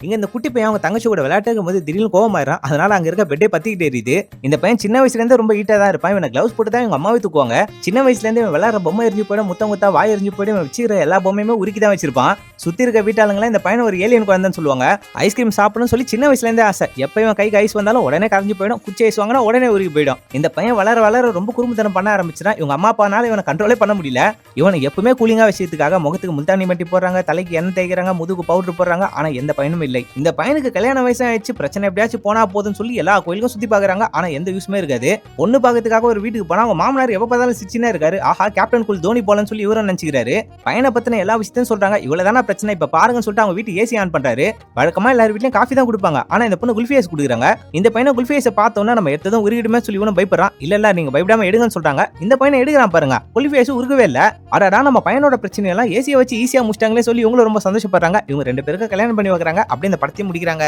இங்க இந்த குட்டி பையன் அவங்க தங்கச்சி கூட விளையாட்டு போது திடீர்னு கோவமாயிரான். அதனால அங்க இருக்க பெட்டே பத்திக்கிட்டு எரியுது. இந்த பையன் சின்ன வயசுல இருந்தே ரொம்ப ஹீட்டா தான் இருப்பான். இவனை கிளவுஸ் போட்டு தான் இவங்க அம்மாவே தூக்குவாங்க. சின்ன வயசுல இருந்து இவன் விளையாடுற பொம்மை எரிஞ்சு போயிடும், முத்தம் முத்தா வாய் எரிஞ்சு போயிடும். இவன் வச்சிருக்கிற எல்லா பொம்மையுமே உருக்கி தான் வச்சிருப்பான். சுத்தி இருக்க வீட்டாளுங்களா இந்த பையனை ஒரு ஏலியன் குழந்தைன்னு சொல்லுவாங்க. ஐஸ்கிரீம் சாப்பிடணும்னு சொல்லி சின்ன வயசுல இருந்தே ஆசை. எப்ப இவன் கைக்கு ஐஸ் வந்தாலும் உடனே கரைஞ்சு போயிடும். குச்சி ஐஸ் வாங்கினா உடனே உருகி போயிடும். இந்த பையன் வளர வளர ரொம்ப குறும்புத்தனம் பண்ண ஆரம்பிச்சுனா இவங்க அம்மா அப்பானால இவனை கண்ட்ரோலே பண்ண முடியல. இவனை எப்பவுமே கூலிங்கா விஷயத்துக்காக முகத்துக்கு முல்தானி மட்டி போடுறாங்க, தலைக்கு எண்ணெய் தேய்க்கிறாங்க, முதுகு பவுடர் போடுறாங்க. ஆனா எந்த பையனும் இல்லை. இந்த பையனுக்கு கல்யாண வயசு ஆயிடுச்சு, பிரச்சனை எப்படியாச்சும் போனா போதுன்னு சொல்லி எல்லா கோயிலுக்கும் சுத்தி பாக்குறாங்க. ஆனா எந்த யூஸ்மே இருக்காது. பொண்ணு பாக்கிறதுக்காக ஒரு வீட்டுக்கு போனா அவங்க மாமனார் எப்ப பார்த்தாலும் சிச்சினா இருக்காரு. ஆஹா, கேப்டன் கூல் தோனி போலன்னு சொல்லி இவரும் நினைச்சுக்கிறாரு. பையனை பத்தின எல்லா விஷயத்தையும் சொல்றாங்க. இவ்வளவுதான பிரச்சனை, இப்ப பாருங்கன்னு சொல்லிட்டு அவங்க வீட்டு ஏசி ஆன் பண்றாரு. வழக்கமா எல்லார் வீட்லயும் காஃபி தான் கொடுப்பாங்க. ஆனா இந்த பொண்ணு குல்ஃபி ஐஸ் கொடுக்குறாங்க. இந்த பையனை குல்ஃபி ஐஸை பார்த்தோன்னா நம்ம எடுத்ததும் உருகிடுமே சொல்லி இவனும் பயப்படுறான். இல்ல நீங்க பயப்படாம எடுங்கன்னு சொல்றாங்க. இந்த பையனை எடுக்கிறான் பாருங்க, குல்ஃபி ஐஸ் உருகவே இல்ல. அடடா, நம்ம பையனோட பிரச்சனை எல்லாம் ஏசியை வச்சு ஈஸியா முடிச்சிட்டாங்களே சொல்லி இவங்களும் ரொம்ப சந்தோஷப்படுறாங்க. இவங்க ரெண்டு பேருக்கு கல்யாணம் பண்ணி வைக்கிறாங்க. அப்படி இந்த படத்தையும் முடிக்கிறாங்க.